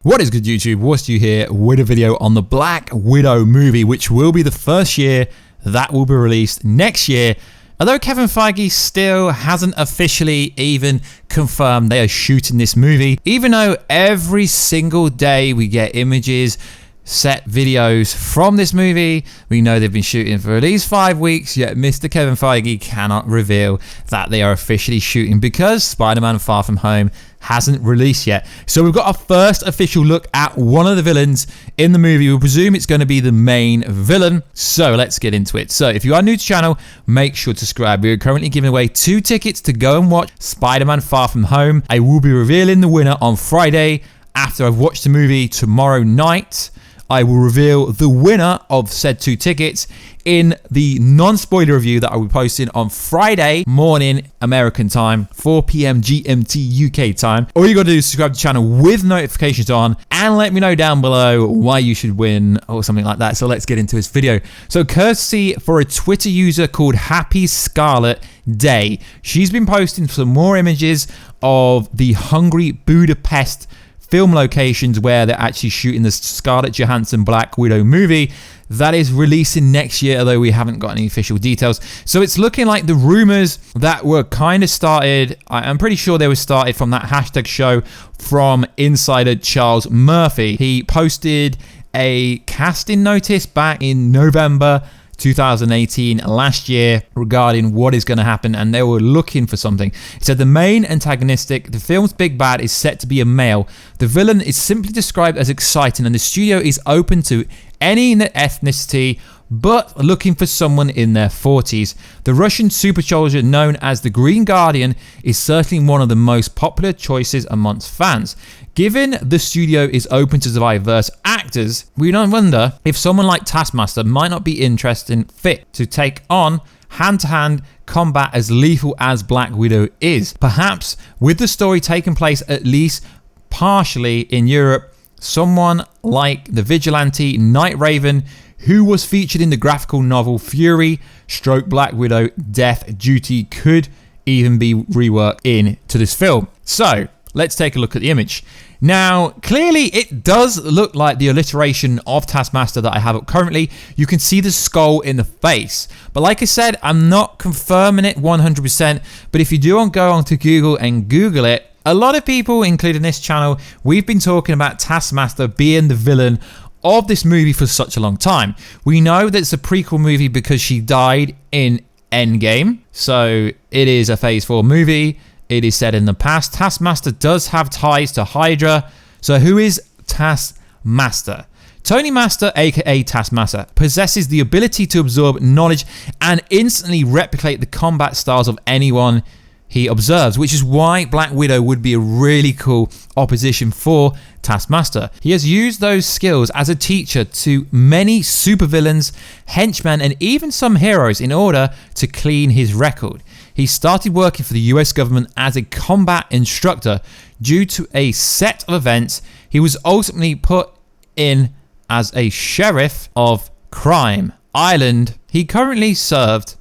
What is good, YouTube? Warstu here with a video on the Black Widow movie, which will be the first year that will be released next year. Although Kevin Feige still hasn't officially even confirmed they are shooting this movie, even though every single day we get images, set videos from this movie. We know they've been shooting for at least 5 weeks, yet Mr. Kevin Feige cannot reveal that they are officially shooting because Spider-Man Far From Home hasn't released yet. So we've got our first official look at one of the villains in the movie. We presume it's going to be the main villain. So let's get into it. So if you are new to the channel, make sure to subscribe. We are currently giving away 2 tickets to go and watch Spider-Man Far From Home. I will be revealing the winner on Friday after I've watched the movie tomorrow night. I will reveal the winner of said 2 tickets in the non-spoiler review that I will be posting on Friday morning American time, 4 p.m. GMT UK time. All you got to do is subscribe to the channel with notifications on and let me know down below why you should win or something like that. So let's get into this video. So courtesy for a Twitter user called Happy Scarlet Day. She's been posting some more images of the Hungary Budapest film locations where they're actually shooting the Scarlett Johansson Black Widow movie that is releasing next year, although we haven't got any official details. So it's looking like the rumors that were kind of started, I'm pretty sure they were started from that hashtag show from insider Charles Murphy. He posted a casting notice back in November 2018 last year regarding what is going to happen, and they were looking for something. It said the main antagonistic, the film's big bad, is set to be a male. The villain is simply described as exciting, and the studio is open to any ethnicity but looking for someone in their 40s. The Russian super soldier known as the Green Guardian is certainly one of the most popular choices amongst fans. Given the studio is open to diverse actors, we don't wonder if someone like Taskmaster might not be interested and fit to take on hand-to-hand combat as lethal as Black Widow is. Perhaps with the story taking place at least partially in Europe, someone like the vigilante Night Raven, who was featured in the graphical novel Fury / Black Widow Death Duty, could even be reworked into this film. So let's take a look at the image. Now, clearly it does look like the alliteration of Taskmaster that I have up currently. You can see the skull in the face. But like I said, I'm not confirming it 100%. But if you do want to go onto Google and Google it, a lot of people, including this channel, we've been talking about Taskmaster being the villain of this movie for such a long time. We know that it's a prequel movie because she died in EndGame. So it is a Phase 4 movie. It is set in the past. Taskmaster does have ties to Hydra. So who is Taskmaster? Tony Master, aka Taskmaster, possesses the ability to absorb knowledge and instantly replicate the combat styles of anyone he observes, which is why Black Widow would be a really cool opposition for Taskmaster. He has used those skills as a teacher to many supervillains, henchmen, and even some heroes in order to clean his record. He started working for the US government as a combat instructor. Due to a set of events, he was ultimately put in as a sheriff of Crime Island. He currently served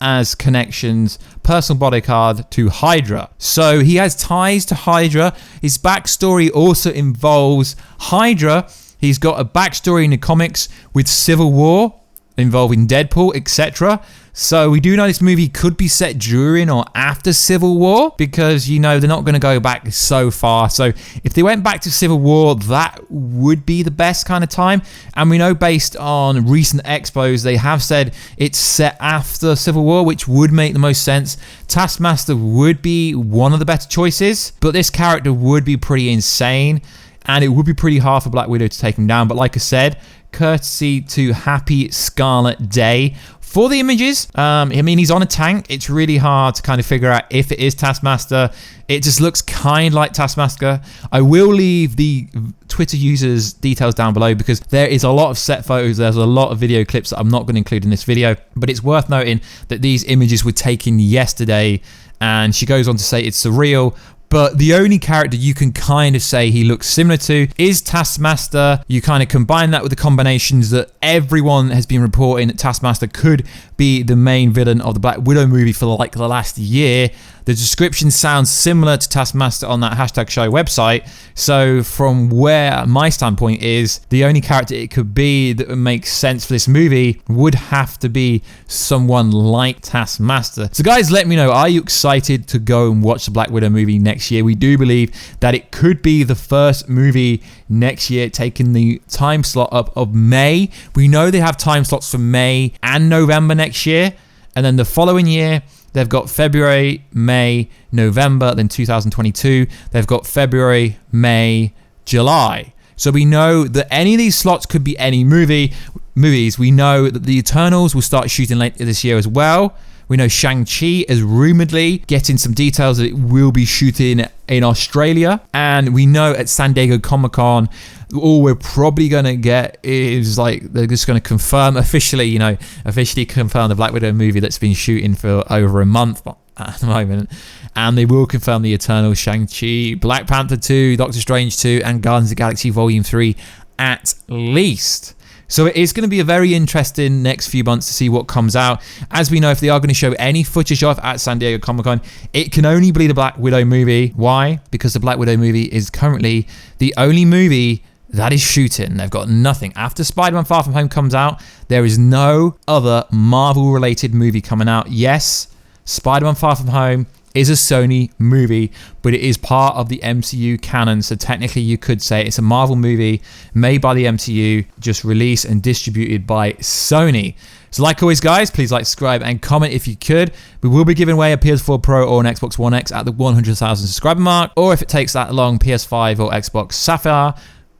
as Connection's personal bodyguard to Hydra. So he has ties to Hydra. His backstory also involves Hydra. He's got a backstory in the comics with Civil War involving Deadpool, etc. So we do know this movie could be set during or after Civil War because, you know, they're not going to go back so far. So if they went back to Civil War, that would be the best kind of time. And we know based on recent expos, they have said it's set after Civil War, which would make the most sense. Taskmaster would be one of the better choices, but this character would be pretty insane and it would be pretty hard for Black Widow to take him down. But like I said, courtesy to Happy Scarlet Day for the images. I mean, he's on a tank. It's really hard to kind of figure out if it is Taskmaster. It just looks kind of like Taskmaster. I will leave the Twitter users' details down below because there is a lot of set photos. There's a lot of video clips that I'm not going to include in this video, but it's worth noting that these images were taken yesterday, and she goes on to say it's surreal. But the only character you can kind of say he looks similar to is Taskmaster. You kind of combine that with the combinations that everyone has been reporting that Taskmaster could be the main villain of the Black Widow movie for like the last year. The description sounds similar to Taskmaster on that hashtag show website. So from where my standpoint is, the only character it could be that would make sense for this movie would have to be someone like Taskmaster. So guys, let me know, are you excited to go and watch the Black Widow movie next year? We do believe that it could be the first movie next year, taking the time slot up of May. We know they have time slots for May and November next year, and then the following year they've got February, May, November. Then 2022 they've got February, May, July. So we know that any of these slots could be any movies. We know that the Eternals will start shooting later this year as well. We know Shang-Chi is rumoredly getting some details that it will be shooting in Australia. And we know at San Diego Comic-Con, all we're probably going to get is like, they're just going to confirm officially confirm the Black Widow movie that's been shooting for over a month at the moment. And they will confirm the Eternals, Shang-Chi, Black Panther 2, Doctor Strange 2, and Guardians of the Galaxy Volume 3 at least. So it is going to be a very interesting next few months to see what comes out. As we know, if they are going to show any footage of at San Diego Comic-Con, it can only be the Black Widow movie. Why? Because the Black Widow movie is currently the only movie that is shooting. They've got nothing. After Spider-Man Far From Home comes out, there is no other Marvel-related movie coming out. Yes, Spider-Man Far From Home is a Sony movie, but it is part of the MCU canon, so technically you could say it's a Marvel movie made by the MCU, just released and distributed by Sony. So like always guys, please like, subscribe and comment if you could. We will be giving away a PS4 Pro or an Xbox One X at the 100,000 subscriber mark, or if it takes that long, PS5 or Xbox Sapphire.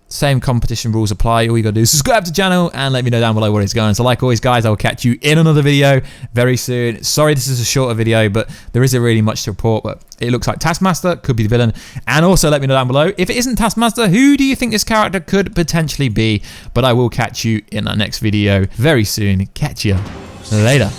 Same competition rules apply. All you gotta do is subscribe to the channel and let me know down below what it's going. So like always guys, I will catch you in another video very soon. Sorry this is a shorter video, but there isn't really much to report, but it looks like Taskmaster could be the villain. And also let me know down below, if it isn't Taskmaster, who do you think this character could potentially be? But I will catch you in our next video very soon. Catch you later.